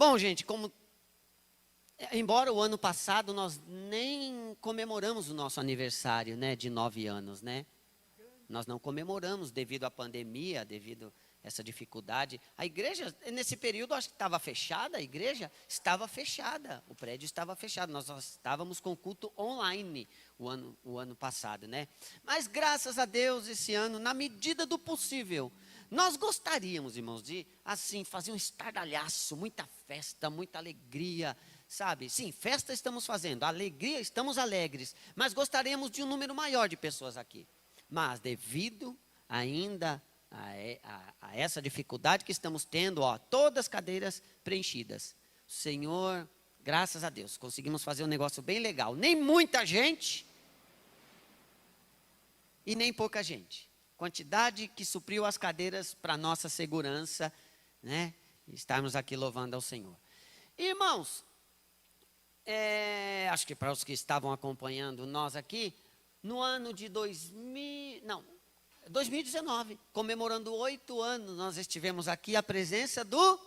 Bom, gente, embora o ano passado nós nem comemoramos o nosso aniversário, né, de 9 anos, né? Nós não comemoramos devido à pandemia, devido a essa dificuldade. A igreja, nesse período, acho que estava fechada, a igreja estava fechada, o prédio estava fechado. Nós estávamos com culto online o ano passado, né? Mas graças a Deus, esse ano, na medida do possível, nós gostaríamos, irmãos, de, assim, fazer um estardalhaço, muita festa, muita alegria, sabe? Sim, festa estamos fazendo, alegria, estamos alegres, mas gostaríamos de um número maior de pessoas aqui. Mas devido ainda a essa dificuldade que estamos tendo, todas as cadeiras preenchidas. Senhor, graças a Deus, conseguimos fazer um negócio bem legal. Nem muita gente e nem pouca gente. Quantidade que supriu as cadeiras para nossa segurança, né? Estarmos aqui louvando ao Senhor. Irmãos, acho que para os que estavam acompanhando nós aqui, no ano de 2019, comemorando 8 anos, nós estivemos aqui à presença do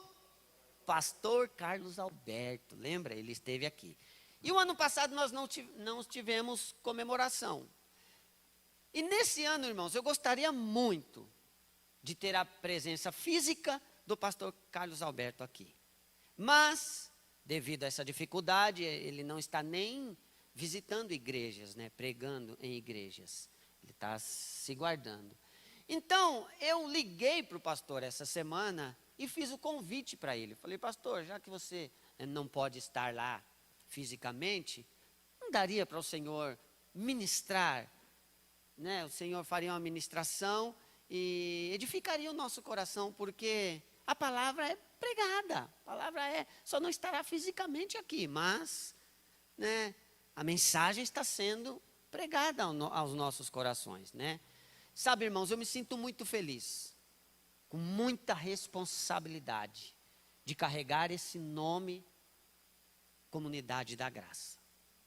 pastor Carlos Alberto, lembra? Ele esteve aqui. E o ano passado nós não tivemos comemoração. E nesse ano, irmãos, eu gostaria muito de ter a presença física do pastor Carlos Alberto aqui. Mas, devido a essa dificuldade, ele não está nem visitando igrejas, né, pregando em igrejas. Ele está se guardando. Então, eu liguei para o pastor essa semana e fiz o convite para ele. Falei, pastor, já que você não pode estar lá fisicamente, não daria para o senhor ministrar, né? O senhor faria uma ministração e edificaria o nosso coração, porque a palavra é pregada, a palavra só não estará fisicamente aqui, mas, né, a mensagem está sendo pregada aos nossos corações, né? Sabe, irmãos, eu me sinto muito feliz, com muita responsabilidade, de carregar esse nome, Comunidade da Graça.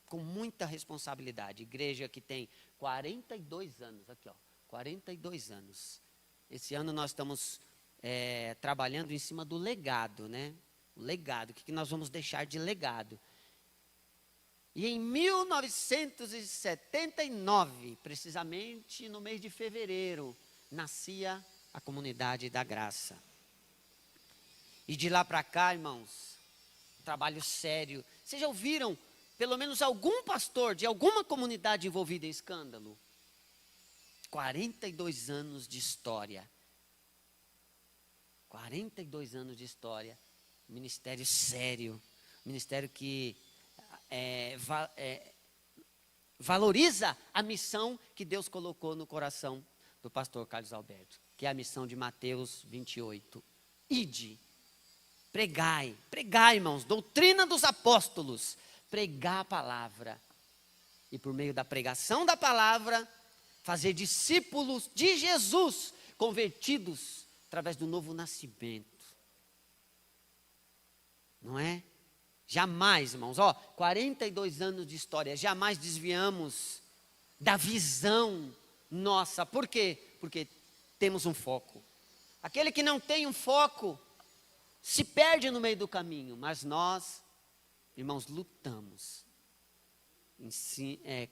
Com muita responsabilidade. Igreja que tem 42 anos, aqui ó, 42 anos. Esse ano nós estamos trabalhando em cima do legado, né? O legado, o que nós vamos deixar de legado. E em 1979, precisamente no mês de fevereiro, nascia a Comunidade da Graça. E de lá para cá, irmãos, trabalho sério. Vocês já ouviram pelo menos algum pastor de alguma comunidade envolvida em escândalo? 42 anos de história. 42 anos de história. Ministério sério. Ministério que valoriza a missão que Deus colocou no coração do pastor Carlos Alberto, que é a missão de Mateus 28. Ide, pregai, irmãos, doutrina dos apóstolos, pregar a palavra, e por meio da pregação da palavra, fazer discípulos de Jesus, convertidos através do novo nascimento. Não é? Jamais, irmãos, 42 anos de história, jamais desviamos da visão nossa. Por quê? Porque temos um foco. Aquele que não tem um foco, se perde no meio do caminho, mas nós, irmãos, lutamos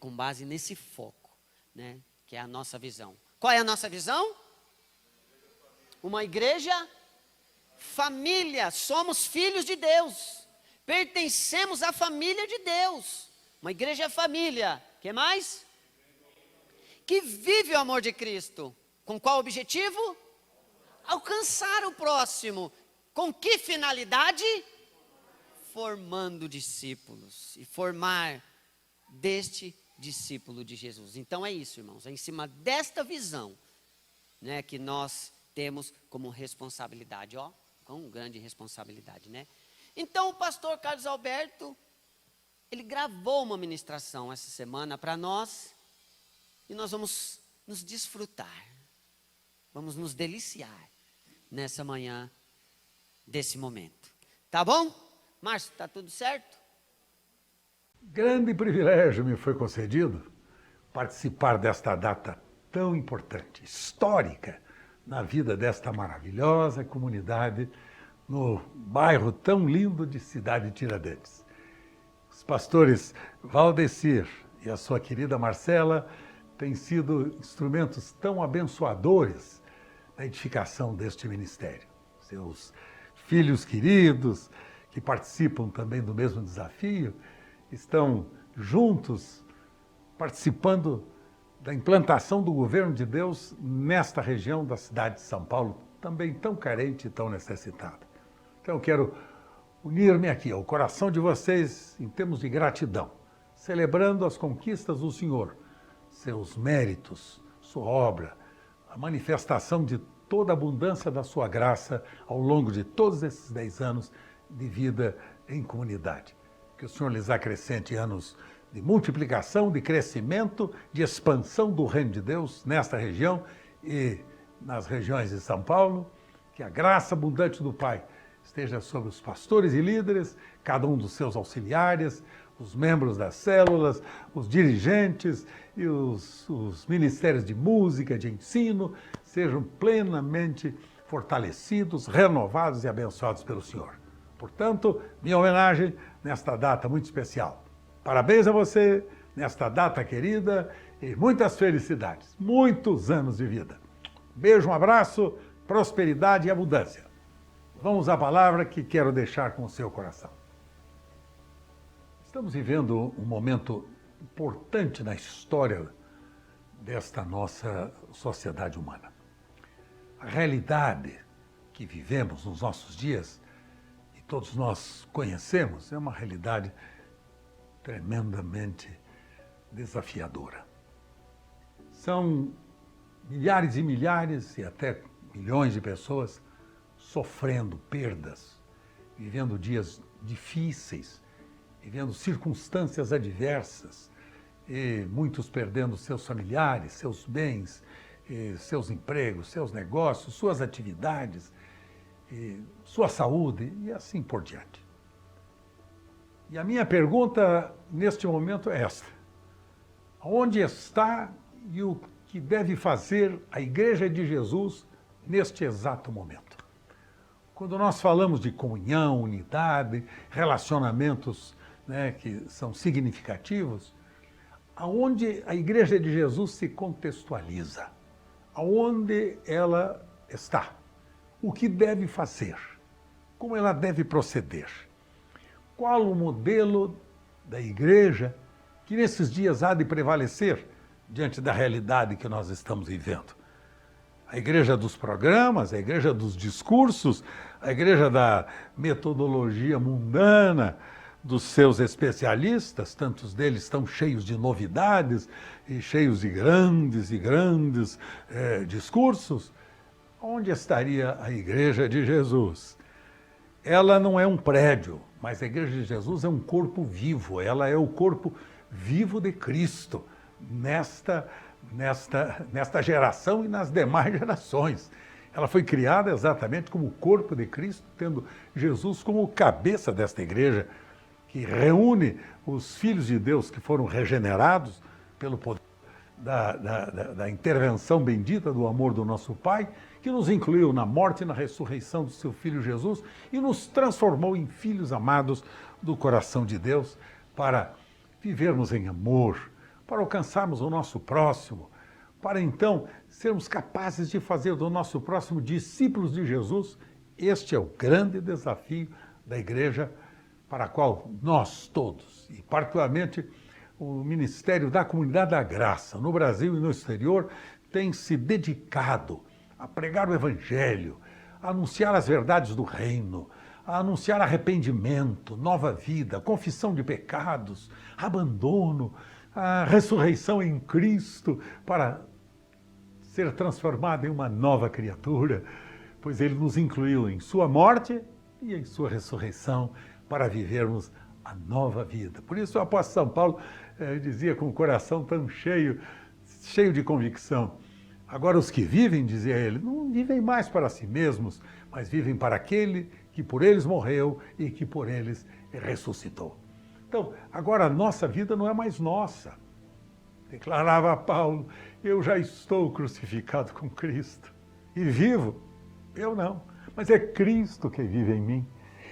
com base nesse foco, né, que é a nossa visão. Qual é a nossa visão? Uma igreja família, somos filhos de Deus. Pertencemos à família de Deus. Uma igreja família. O que mais? Que vive o amor de Cristo. Com qual objetivo? Alcançar o próximo. Com que finalidade? Formando discípulos. E formar deste discípulo de Jesus. Então é isso, irmãos. É em cima desta visão, né, que nós temos como responsabilidade. Com grande responsabilidade, né? Então, o pastor Carlos Alberto, ele gravou uma ministração essa semana para nós, e nós vamos nos desfrutar, vamos nos deliciar nessa manhã desse momento. Tá bom? Márcio, tá tudo certo? Grande privilégio me foi concedido participar desta data tão importante, histórica, na vida desta maravilhosa comunidade no bairro tão lindo de Cidade Tiradentes. Os pastores Valdecir e a sua querida Marcela têm sido instrumentos tão abençoadores na edificação deste ministério. Seus filhos queridos, que participam também do mesmo desafio, estão juntos participando da implantação do governo de Deus nesta região da cidade de São Paulo, também tão carente e tão necessitada. Então eu quero unir-me aqui ao coração de vocês em termos de gratidão, celebrando as conquistas do Senhor, seus méritos, sua obra, a manifestação de toda a abundância da sua graça ao longo de todos esses 10 anos de vida em comunidade. Que o Senhor lhes acrescente anos de multiplicação, de crescimento, de expansão do reino de Deus nesta região e nas regiões de São Paulo. Que a graça abundante do Pai esteja sobre os pastores e líderes, cada um dos seus auxiliares, os membros das células, os dirigentes e os ministérios de música, de ensino, sejam plenamente fortalecidos, renovados e abençoados pelo Senhor. Portanto, minha homenagem nesta data muito especial. Parabéns a você nesta data querida e muitas felicidades, muitos anos de vida. Beijo, um abraço, prosperidade e abundância. Vamos à palavra que quero deixar com o seu coração. Estamos vivendo um momento importante na história desta nossa sociedade humana. A realidade que vivemos nos nossos dias, e todos nós conhecemos, é uma realidade tremendamente desafiadora. São milhares e milhares e até milhões de pessoas sofrendo perdas, vivendo dias difíceis, vivendo circunstâncias adversas, e muitos perdendo seus familiares, seus bens, seus empregos, seus negócios, suas atividades, sua saúde e assim por diante. E a minha pergunta neste momento é esta: onde está e o que deve fazer a Igreja de Jesus neste exato momento? Quando nós falamos de comunhão, unidade, relacionamentos, né, que são significativos, aonde a Igreja de Jesus se contextualiza? Aonde ela está? O que deve fazer? Como ela deve proceder? Qual o modelo da igreja que nesses dias há de prevalecer diante da realidade que nós estamos vivendo? A igreja dos programas, a igreja dos discursos, a igreja da metodologia mundana, dos seus especialistas, tantos deles estão cheios de novidades e cheios de grandes discursos. Onde estaria a Igreja de Jesus? Ela não é um prédio, mas a Igreja de Jesus é um corpo vivo, ela é o corpo vivo de Cristo nesta geração e nas demais gerações. Ela foi criada exatamente como o corpo de Cristo, tendo Jesus como cabeça desta igreja, que reúne os filhos de Deus que foram regenerados pelo poder da intervenção bendita do amor do nosso Pai, que nos incluiu na morte e na ressurreição do seu Filho Jesus e nos transformou em filhos amados do coração de Deus para vivermos em amor, para alcançarmos o nosso próximo, para então sermos capazes de fazer do nosso próximo discípulos de Jesus. Este é o grande desafio da igreja, para a qual nós todos, e particularmente o Ministério da Comunidade da Graça, no Brasil e no exterior, tem se dedicado a pregar o Evangelho, a anunciar as verdades do reino, a anunciar arrependimento, nova vida, confissão de pecados, abandono, a ressurreição em Cristo, para ser transformado em uma nova criatura, pois Ele nos incluiu em sua morte e em sua ressurreição para vivermos a nova vida. Por isso o apóstolo São Paulo dizia com o coração tão cheio de convicção: agora os que vivem, dizia ele, não vivem mais para si mesmos, mas vivem para aquele que por eles morreu e que por eles ressuscitou. Então, agora a nossa vida não é mais nossa. Declarava Paulo: eu já estou crucificado com Cristo e vivo. Eu não, mas é Cristo que vive em mim.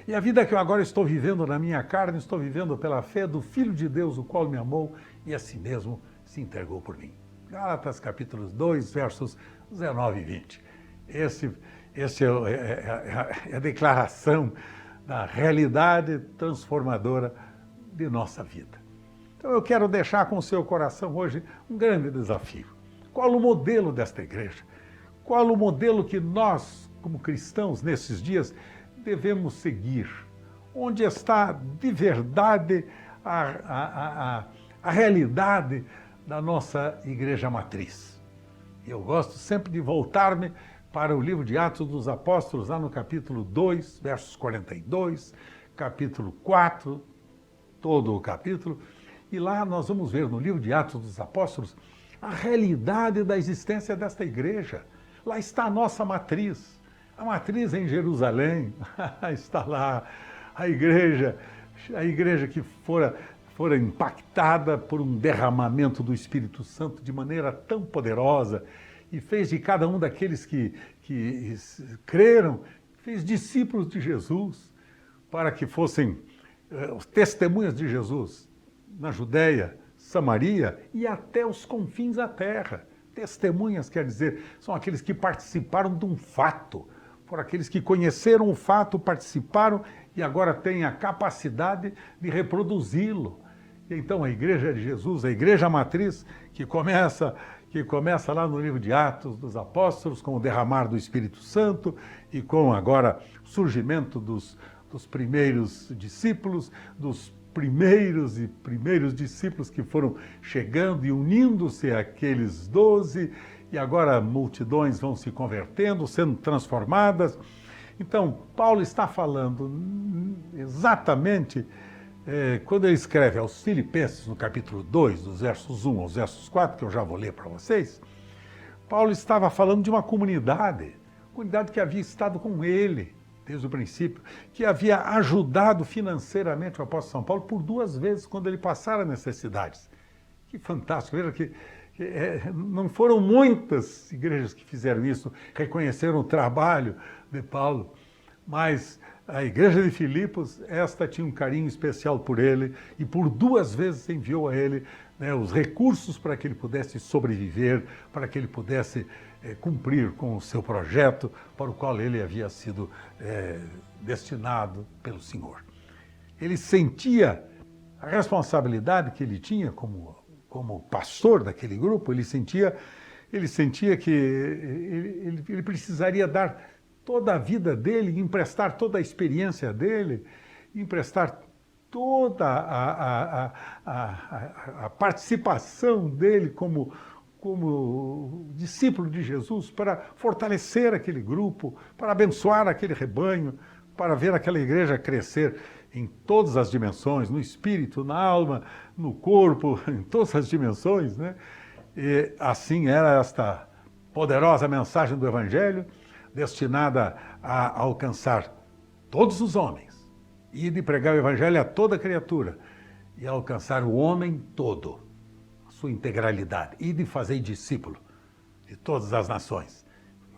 E a vida que eu agora estou vivendo na minha carne, estou vivendo pela fé do Filho de Deus, o qual me amou e a si mesmo se entregou por mim. Gálatas capítulo 2, versos 19 e 20. Esse é a declaração da realidade transformadora de nossa vida. Então eu quero deixar com o seu coração hoje um grande desafio. Qual o modelo desta igreja? Qual o modelo que nós, como cristãos, nesses dias, devemos seguir? Onde está de verdade a realidade da nossa igreja matriz? Eu gosto sempre de voltar-me para o livro de Atos dos Apóstolos, lá no capítulo 2, versos 42, capítulo 4, todo o capítulo, e lá nós vamos ver no livro de Atos dos Apóstolos a realidade da existência desta igreja. Lá está a nossa matriz. A matriz é em Jerusalém, está lá a igreja que fora impactada por um derramamento do Espírito Santo de maneira tão poderosa e fez de cada um daqueles que creram, fez discípulos de Jesus para que fossem testemunhas de Jesus na Judéia, Samaria e até os confins da terra. Testemunhas, quer dizer, são aqueles que participaram de um fato, foram aqueles que conheceram o fato, participaram e agora têm a capacidade de reproduzi-lo. Então a igreja de Jesus, a igreja matriz, que começa lá no livro de Atos dos Apóstolos, com o derramar do Espírito Santo e com agora o surgimento dos primeiros discípulos, dos primeiros discípulos que foram chegando e unindo-se àqueles 12, e agora multidões vão se convertendo, sendo transformadas. Então, Paulo está falando exatamente, quando ele escreve aos Filipenses, no capítulo 2, dos versos 1 aos versos 4, que eu já vou ler para vocês, Paulo estava falando de uma comunidade que havia estado com ele desde o princípio, que havia ajudado financeiramente o apóstolo São Paulo por 2 vezes quando ele passara necessidades. Que fantástico, veja que não foram muitas igrejas que fizeram isso, reconheceram o trabalho de Paulo, mas a igreja de Filipos, esta tinha um carinho especial por ele e por 2 vezes enviou a ele os recursos para que ele pudesse sobreviver, para que ele pudesse cumprir com o seu projeto para o qual ele havia sido destinado pelo Senhor. Ele sentia a responsabilidade que ele tinha como pastor daquele grupo, ele sentia que ele precisaria dar toda a vida dele, emprestar toda a experiência dele, emprestar toda a participação dele como discípulo de Jesus para fortalecer aquele grupo, para abençoar aquele rebanho, para ver aquela igreja crescer em todas as dimensões, no espírito, na alma, no corpo, em todas as dimensões, né? E assim era esta poderosa mensagem do Evangelho, destinada a alcançar todos os homens, e de pregar o Evangelho a toda criatura, e alcançar o homem todo, a sua integralidade, e de fazer discípulo de todas as nações.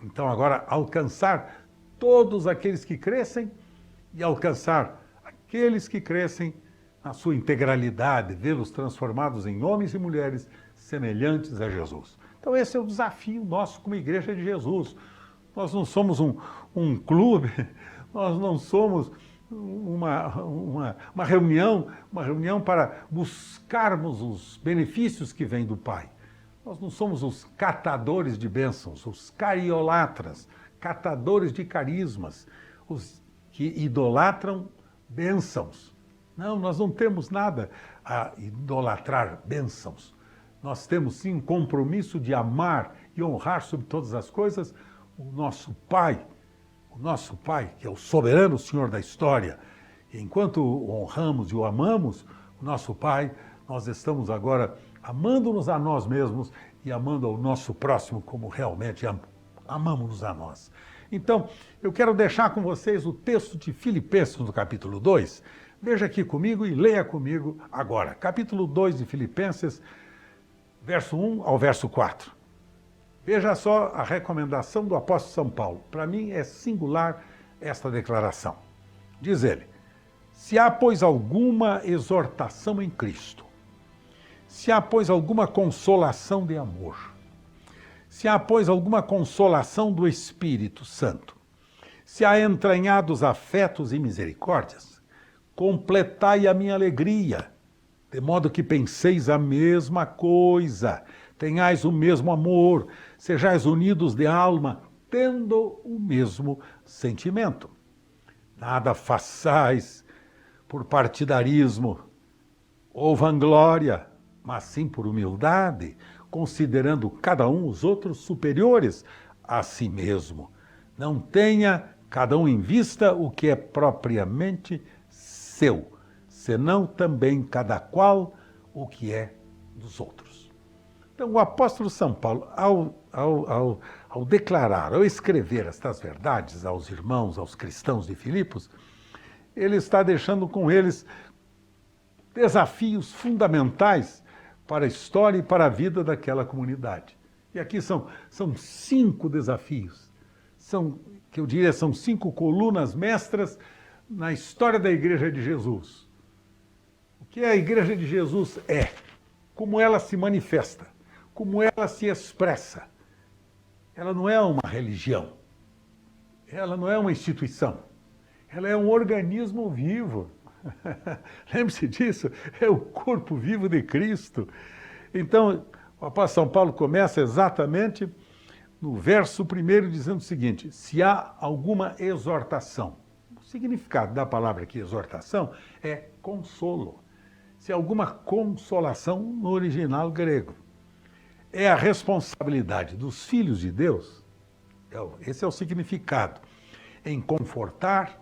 Então agora alcançar todos aqueles que crescem e alcançar aqueles que crescem na sua integralidade, vê-los transformados em homens e mulheres semelhantes a Jesus. Então esse é o desafio nosso como Igreja de Jesus. Nós não somos um clube, nós não somos uma reunião para buscarmos os benefícios que vêm do Pai. Nós não somos os catadores de bênçãos, os cariolatras, catadores de carismas, os que idolatram bênçãos. Não, nós não temos nada a idolatrar bênçãos. Nós temos sim um compromisso de amar e honrar sobre todas as coisas o nosso Pai, que é o soberano Senhor da história. E enquanto o honramos e o amamos, o nosso Pai, nós estamos agora amando-nos a nós mesmos e amando ao nosso próximo como realmente amamos-nos a nós. Então, eu quero deixar com vocês o texto de Filipenses, no capítulo 2. Veja aqui comigo e leia comigo agora. Capítulo 2 de Filipenses, verso 1 ao verso 4. Veja só a recomendação do apóstolo São Paulo. Para mim é singular, esta declaração. Diz ele: se há, pois, alguma exortação em Cristo, se há, pois, alguma consolação de amor, se há, pois, alguma consolação do Espírito Santo, se há entranhados afetos e misericórdias, completai a minha alegria, de modo que penseis a mesma coisa, tenhais o mesmo amor, sejais unidos de alma, tendo o mesmo sentimento. Nada façais por partidarismo ou vanglória, mas sim por humildade, considerando cada um os outros superiores a si mesmo. Não tenha cada um em vista o que é propriamente seu, senão também cada qual o que é dos outros. Então, o apóstolo São Paulo, ao declarar, ao escrever estas verdades aos irmãos, aos cristãos de Filipos, ele está deixando com eles desafios fundamentais para a história e para a vida daquela comunidade. E aqui são 5 desafios, que eu diria são 5 colunas mestras na história da Igreja de Jesus. O que a Igreja de Jesus é, como ela se manifesta, como ela se expressa. Ela não é uma religião, ela não é uma instituição, ela é um organismo vivo. Lembre-se disso, é o corpo vivo de Cristo. Então, o apóstolo São Paulo começa exatamente no verso 1 dizendo o seguinte: se há alguma exortação. O significado da palavra aqui, exortação, é consolo. Se há alguma consolação no original grego. É a responsabilidade dos filhos de Deus, esse é o significado, em confortar,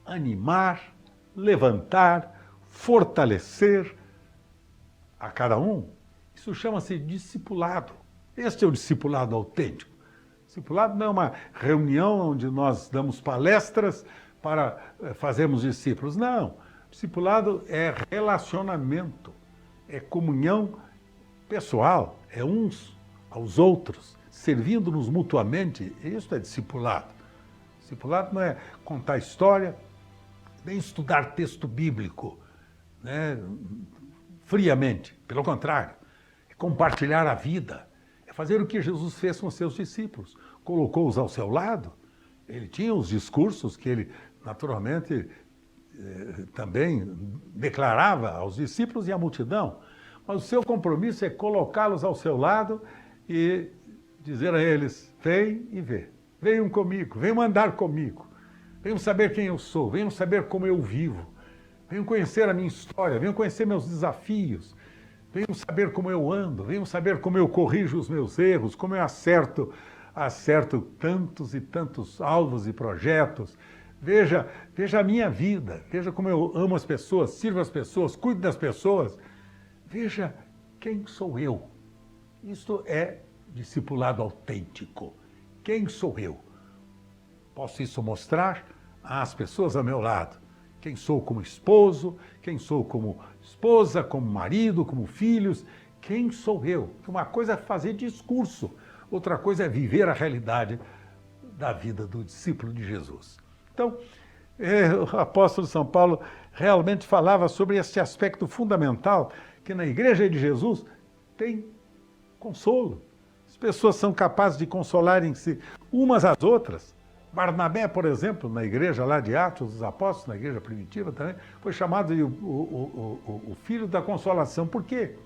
animar, levantar, fortalecer a cada um. Isso chama-se discipulado. Este é o discipulado autêntico. Discipulado não é uma reunião onde nós damos palestras para fazermos discípulos. Não. Discipulado é relacionamento, é comunhão pessoal, é uns aos outros, servindo-nos mutuamente. Isso é discipulado. Discipulado não é contar história, nem estudar texto bíblico, né, friamente. Pelo contrário, é compartilhar a vida, é fazer o que Jesus fez com seus discípulos. Colocou-os ao seu lado, ele tinha os discursos que ele, naturalmente, também declarava aos discípulos e à multidão, mas o seu compromisso é colocá-los ao seu lado e dizer a eles: vem e vê, venham comigo, venham andar comigo, venham saber quem eu sou, venham saber como eu vivo, venham conhecer a minha história, venham conhecer meus desafios, venham saber como eu ando, venham saber como eu corrijo os meus erros, como eu acerto tantos e tantos alvos e projetos. Veja a minha vida, veja como eu amo as pessoas, sirvo as pessoas, cuido das pessoas. Veja quem sou eu. Isto é discipulado autêntico. Quem sou eu? Posso isso mostrar às pessoas ao meu lado. Quem sou como esposo, quem sou como esposa, como marido, como filhos. Quem sou eu? Uma coisa é fazer discurso, outra coisa é viver a realidade da vida do discípulo de Jesus. Então, o apóstolo São Paulo realmente falava sobre esse aspecto fundamental que na Igreja de Jesus tem consolo. As pessoas são capazes de consolarem-se umas às outras. Barnabé, por exemplo, na igreja lá de Atos dos Apóstolos, na igreja primitiva também, foi chamado de o filho da consolação. Por quê?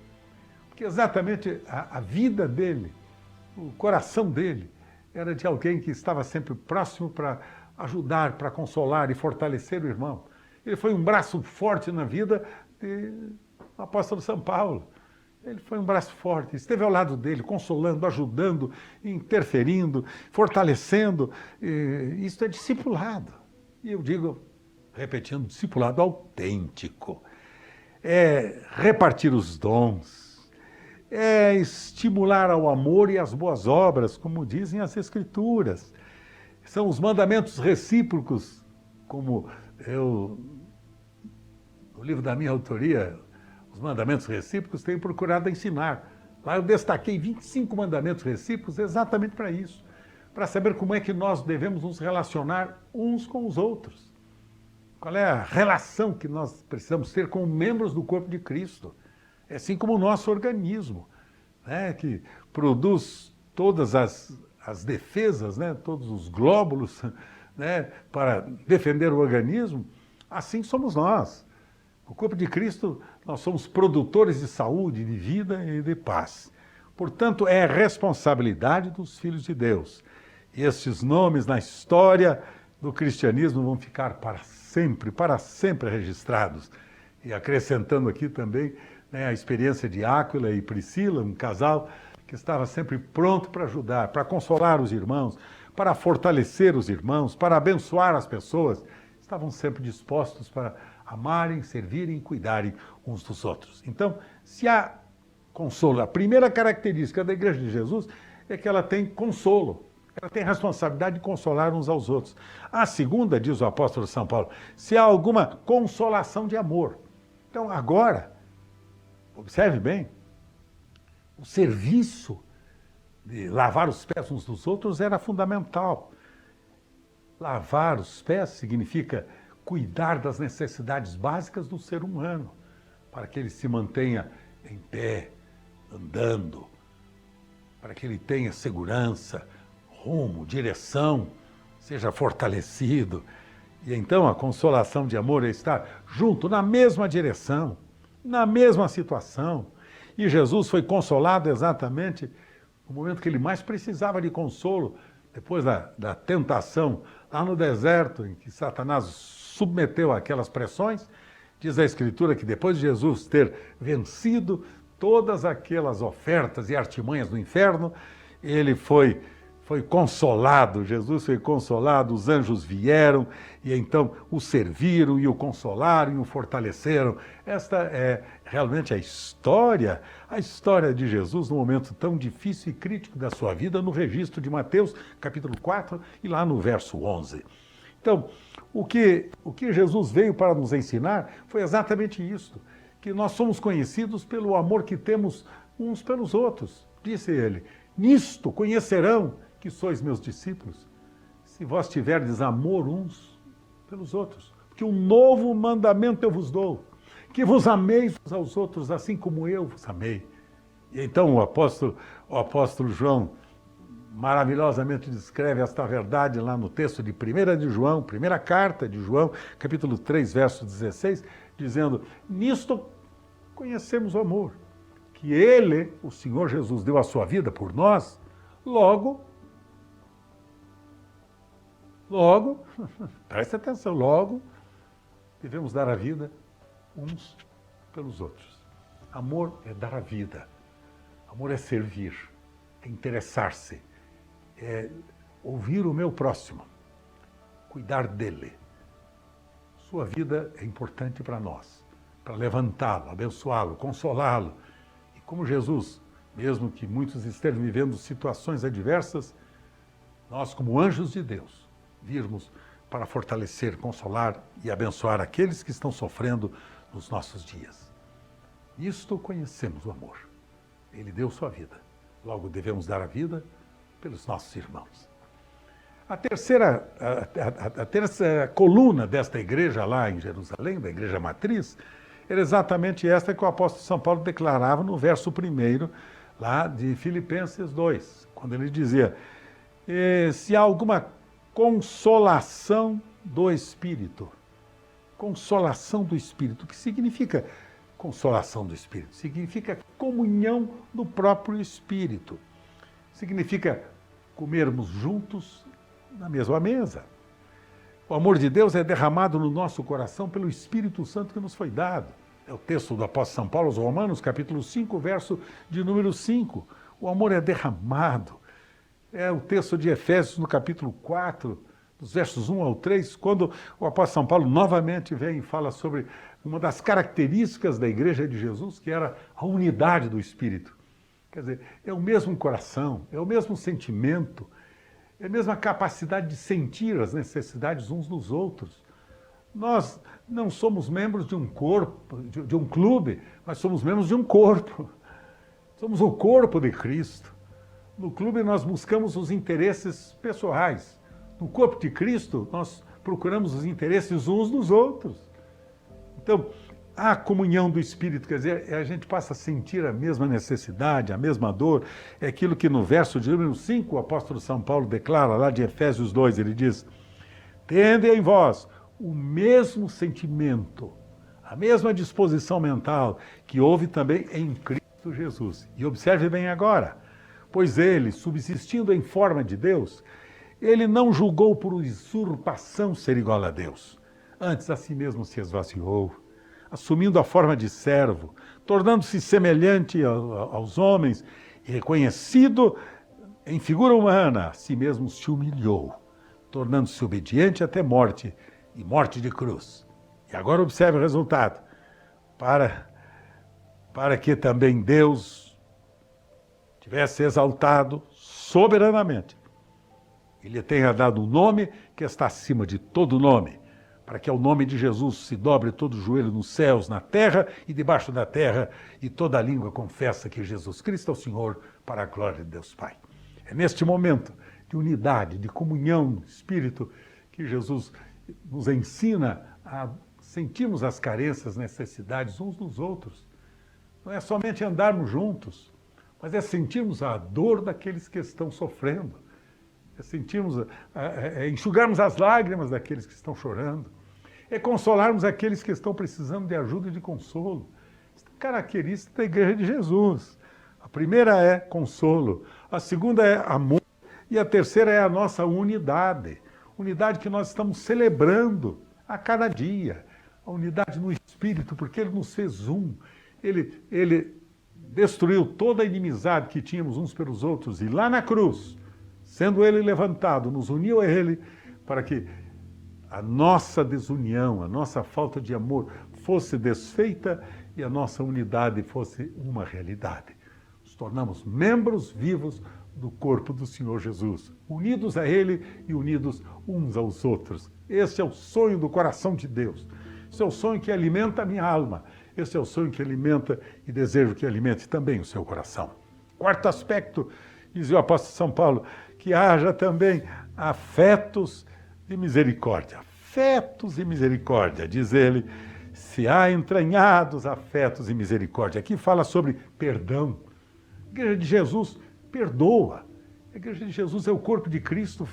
Porque exatamente a vida dele, o coração dele, era de alguém que estava sempre próximo para ajudar, para consolar e fortalecer o irmão. Ele foi um braço forte na vida do apóstolo São Paulo. Ele foi um braço forte, esteve ao lado dele, consolando, ajudando, interferindo, fortalecendo. Isso é discipulado. E eu digo, repetindo, discipulado autêntico. É repartir os dons, é estimular ao amor e às boas obras, como dizem as Escrituras. São os mandamentos recíprocos, como no livro da minha autoria, os mandamentos recíprocos, tenho procurado ensinar. Lá eu destaquei 25 mandamentos recíprocos exatamente para isso, para saber como é que nós devemos nos relacionar uns com os outros. Qual é a relação que nós precisamos ter com membros do corpo de Cristo? É assim como o nosso organismo, né, que produz todas as defesas, né, todos os glóbulos, né, para defender o organismo, assim somos nós. O corpo de Cristo, nós somos produtores de saúde, de vida e de paz. Portanto, é responsabilidade dos filhos de Deus. E estes nomes na história do cristianismo vão ficar para sempre registrados. E acrescentando aqui também, né, a experiência de Áquila e Priscila, um casal que estava sempre pronto para ajudar, para consolar os irmãos, para fortalecer os irmãos, para abençoar as pessoas. Estavam sempre dispostos para amarem, servirem e cuidarem uns dos outros. Então, se há consolo, a primeira característica da Igreja de Jesus é que ela tem consolo. Ela tem responsabilidade de consolar uns aos outros. A segunda, diz o apóstolo São Paulo, se há alguma consolação de amor. Então, agora, observe bem, o serviço de lavar os pés uns dos outros era fundamental. Lavar os pés significa cuidar das necessidades básicas do ser humano, para que ele se mantenha em pé, andando, para que ele tenha segurança, rumo, direção, seja fortalecido. E então a consolação de amor é estar junto, na mesma direção, na mesma situação. E Jesus foi consolado exatamente no momento que ele mais precisava de consolo, depois da tentação lá no deserto, em que Satanás submeteu aquelas pressões. Diz a Escritura que depois de Jesus ter vencido todas aquelas ofertas e artimanhas do inferno, ele foi consolado, Jesus foi consolado, os anjos vieram e então o serviram e o consolaram e o fortaleceram. Esta é realmente a história de Jesus no momento tão difícil e crítico da sua vida, no registro de Mateus, capítulo 4, e lá no verso 11. Então, o que Jesus veio para nos ensinar foi exatamente isto, que nós somos conhecidos pelo amor que temos uns pelos outros. Disse ele, nisto conhecerão que sois meus discípulos, se vós tiverdes amor uns pelos outros. Porque um novo mandamento eu vos dou, que vos ameis uns aos outros, assim como eu vos amei. E então o apóstolo João maravilhosamente descreve esta verdade lá no texto de 1 de João, primeira carta de João, capítulo 3, verso 16, dizendo, nisto conhecemos o amor, que ele, o Senhor Jesus, deu a sua vida por nós, logo, preste atenção, logo devemos dar a vida uns pelos outros. Amor é dar a vida, amor é servir, é interessar-se, é ouvir o meu próximo, cuidar dele. Sua vida é importante para nós, para levantá-lo, abençoá-lo, consolá-lo. E como Jesus, mesmo que muitos estejam vivendo situações adversas, nós, como anjos de Deus, virmos para fortalecer, consolar e abençoar aqueles que estão sofrendo nos nossos dias. Nisto conhecemos o amor. Ele deu sua vida. Logo devemos dar a vida pelos nossos irmãos. A terceira coluna desta igreja lá em Jerusalém, da igreja matriz, era exatamente esta que o apóstolo São Paulo declarava no verso 1 lá de Filipenses 2, quando ele dizia, se há alguma consolação do Espírito. Consolação do Espírito. O que significa consolação do Espírito? Significa comunhão do próprio Espírito. Significa comermos juntos na mesma mesa. O amor de Deus é derramado no nosso coração pelo Espírito Santo que nos foi dado. É o texto do apóstolo São Paulo aos Romanos, capítulo 5, verso de número 5. O amor é derramado. É o texto de Efésios, no capítulo 4, dos versos 1 ao 3, quando o apóstolo São Paulo novamente vem e fala sobre uma das características da igreja de Jesus, que era a unidade do Espírito. Quer dizer, é o mesmo coração, é o mesmo sentimento, é a mesma capacidade de sentir as necessidades uns dos outros. Nós não somos membros de um corpo, de um clube, mas somos membros de um corpo. Somos o corpo de Cristo. No clube nós buscamos os interesses pessoais. No corpo de Cristo nós procuramos os interesses uns dos outros. Então, a comunhão do Espírito, quer dizer, a gente passa a sentir a mesma necessidade, a mesma dor. É aquilo que no verso de número 5 o apóstolo São Paulo declara, lá de Efésios 2, ele diz: tende em vós o mesmo sentimento, a mesma disposição mental que houve também em Cristo Jesus. E observe bem agora, pois ele, subsistindo em forma de Deus, ele não julgou por usurpação ser igual a Deus. Antes a si mesmo se esvaziou, assumindo a forma de servo, tornando-se semelhante aos homens, e reconhecido em figura humana, a si mesmo se humilhou, tornando-se obediente até morte, e morte de cruz. E agora observe o resultado. Para que também Deus tivesse exaltado soberanamente, ele tenha dado um nome que está acima de todo nome, para que ao nome de Jesus se dobre todo o joelho nos céus, na terra e debaixo da terra, e toda a língua confessa que Jesus Cristo é o Senhor, para a glória de Deus Pai. É neste momento de unidade, de comunhão no Espírito, que Jesus nos ensina a sentirmos as carências, necessidades uns dos outros. Não é somente andarmos juntos, mas é sentirmos a dor daqueles que estão sofrendo, é sentirmos, enxugarmos as lágrimas daqueles que estão chorando, é consolarmos aqueles que estão precisando de ajuda e de consolo. Isso é característica da Igreja de Jesus. A primeira é consolo, a segunda é amor e a terceira é a nossa unidade. Unidade que nós estamos celebrando a cada dia. A unidade no Espírito, porque Ele nos fez um. Ele destruiu toda a inimizade que tínhamos uns pelos outros. E lá na cruz, sendo Ele levantado, nos uniu a Ele para que a nossa desunião, a nossa falta de amor fosse desfeita e a nossa unidade fosse uma realidade. Nos tornamos membros vivos do corpo do Senhor Jesus, unidos a Ele e unidos uns aos outros. Esse é o sonho do coração de Deus. Esse é o sonho que alimenta a minha alma. Esse é o sonho que alimenta e desejo que alimente também o seu coração. Quarto aspecto, diz o apóstolo São Paulo, que haja também afetos de misericórdia. Afetos e misericórdia, diz ele, se há entranhados afetos e misericórdia. Aqui fala sobre perdão. A Igreja de Jesus perdoa. A Igreja de Jesus é o corpo de Cristo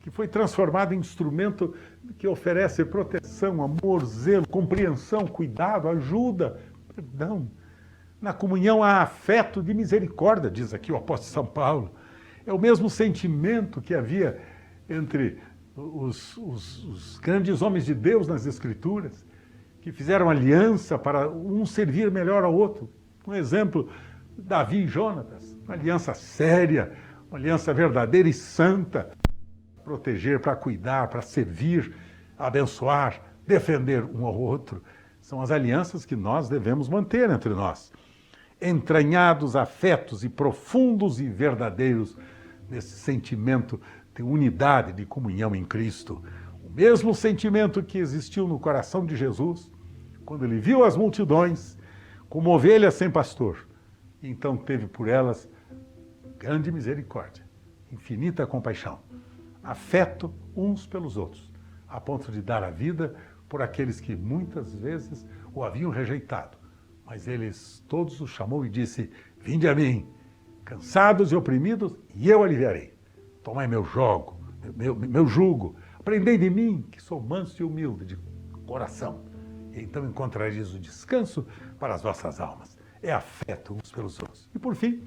que foi transformado em instrumento que oferece proteção, amor, zelo, compreensão, cuidado, ajuda, perdão. Na comunhão há afeto de misericórdia, diz aqui o apóstolo São Paulo. É o mesmo sentimento que havia entre os grandes homens de Deus nas Escrituras, que fizeram aliança para um servir melhor ao outro. Um exemplo, Davi e Jonatas, uma aliança séria, uma aliança verdadeira e santa, proteger, para cuidar, para servir, abençoar, defender um ao outro. São as alianças que nós devemos manter entre nós. Entranhados afetos e profundos e verdadeiros nesse sentimento de unidade, de comunhão em Cristo. O mesmo sentimento que existiu no coração de Jesus, quando ele viu as multidões como ovelhas sem pastor. Então teve por elas grande misericórdia, infinita compaixão, afeto uns pelos outros, a ponto de dar a vida por aqueles que muitas vezes o haviam rejeitado. Mas eles todos o chamou e disse: vinde a mim, cansados e oprimidos, e eu aliviarei. Tomai meu jugo, aprendei de mim, que sou manso e humilde de coração. E então encontrareis o descanso para as vossas almas. É afeto uns pelos outros. E por fim,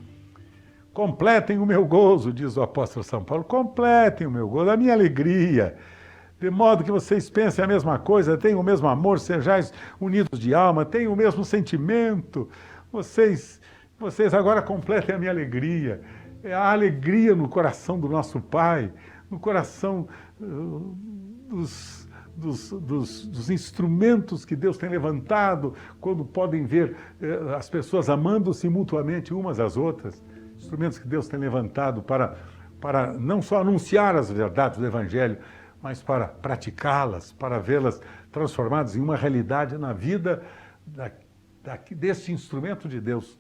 completem o meu gozo, diz o apóstolo São Paulo, completem o meu gozo, a minha alegria, de modo que vocês pensem a mesma coisa, tenham o mesmo amor, sejais unidos de alma, tenham o mesmo sentimento. Vocês agora completem a minha alegria. É a alegria no coração do nosso Pai, no coração dos instrumentos que Deus tem levantado, quando podem ver as pessoas amando-se mutuamente umas às outras. Instrumentos que Deus tem levantado para não só anunciar as verdades do Evangelho, mas para praticá-las, para vê-las transformadas em uma realidade na vida deste instrumento de Deus,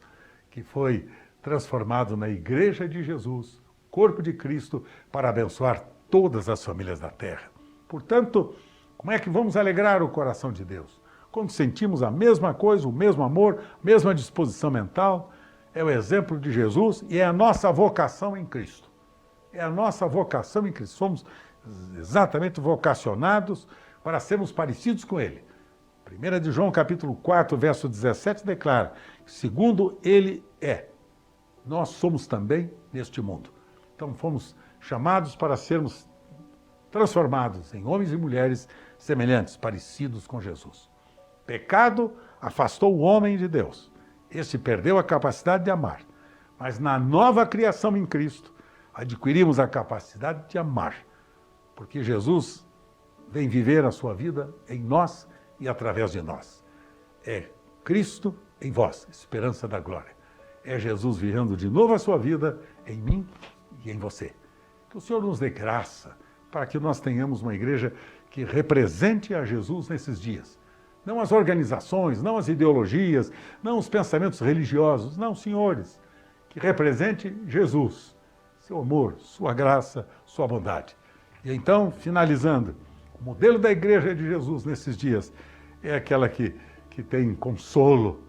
que foi transformado na Igreja de Jesus, corpo de Cristo, para abençoar todas as famílias da terra. Portanto, como é que vamos alegrar o coração de Deus? Quando sentimos a mesma coisa, o mesmo amor, a mesma disposição mental, é o exemplo de Jesus e é a nossa vocação em Cristo. É a nossa vocação em Cristo. Somos exatamente vocacionados para sermos parecidos com Ele. 1 de João, capítulo 4, verso 17, declara: segundo Ele é, nós somos também neste mundo. Então fomos chamados para sermos transformados em homens e mulheres semelhantes, parecidos com Jesus. Pecado afastou o homem de Deus. Este perdeu a capacidade de amar. Mas na nova criação em Cristo, adquirimos a capacidade de amar. Porque Jesus vem viver a sua vida em nós e através de nós. É Cristo em vós, esperança da glória. É Jesus vivendo de novo a sua vida em mim e em você. Que o Senhor nos dê graça para que nós tenhamos uma igreja que represente a Jesus nesses dias. Não as organizações, não as ideologias, não os pensamentos religiosos, não, senhores, que represente Jesus, seu amor, sua graça, sua bondade. E então, finalizando, o modelo da igreja de Jesus nesses dias é aquela que tem consolo,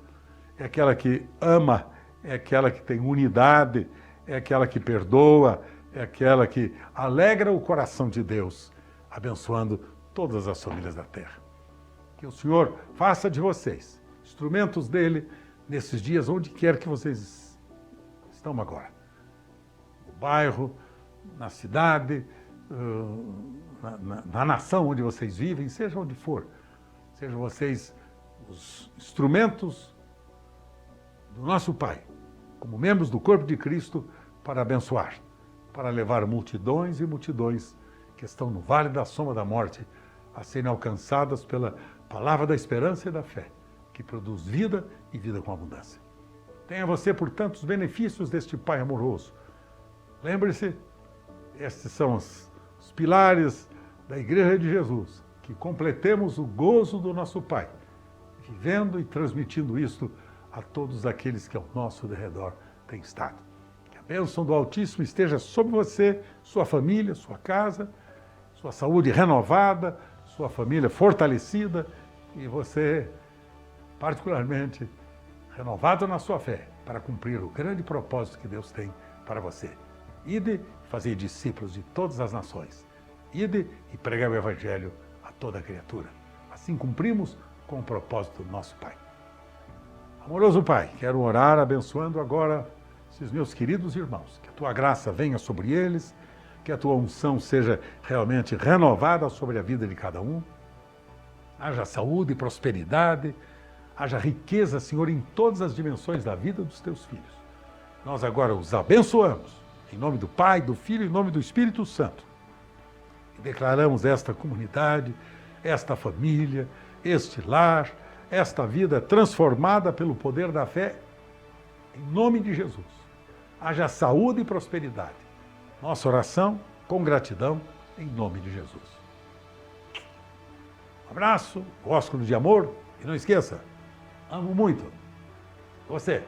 é aquela que ama, é aquela que tem unidade, é aquela que perdoa, é aquela que alegra o coração de Deus, abençoando todas as famílias da terra. Que o Senhor faça de vocês instrumentos dele nesses dias, onde quer que vocês estão agora. No bairro, na cidade, na nação onde vocês vivem, seja onde for. Sejam vocês os instrumentos do nosso Pai, como membros do corpo de Cristo, para abençoar, para levar multidões e multidões que estão no vale da sombra da morte a serem alcançadas pela palavra da esperança e da fé, que produz vida e vida com abundância. Tenha você, portanto, os benefícios deste Pai amoroso. Lembre-se, estes são os pilares da Igreja de Jesus, que completemos o gozo do nosso Pai, vivendo e transmitindo isto a todos aqueles que ao nosso redor têm estado. Que a bênção do Altíssimo esteja sobre você, sua família, sua casa, sua saúde renovada, sua família fortalecida e você, particularmente, renovado na sua fé para cumprir o grande propósito que Deus tem para você. Ide e fazei discípulos de todas as nações. Ide e pregai o Evangelho a toda criatura. Assim cumprimos com o propósito do nosso Pai. Amoroso Pai, quero orar abençoando agora esses meus queridos irmãos. Que a tua graça venha sobre eles, que a tua unção seja realmente renovada sobre a vida de cada um. Haja saúde e prosperidade, haja riqueza, Senhor, em todas as dimensões da vida dos teus filhos. Nós agora os abençoamos, em nome do Pai, do Filho e em nome do Espírito Santo. E declaramos esta comunidade, esta família, este lar, esta vida transformada pelo poder da fé, em nome de Jesus. Haja saúde e prosperidade. Nossa oração com gratidão, em nome de Jesus. Abraço, ósculo de amor e não esqueça, amo muito você.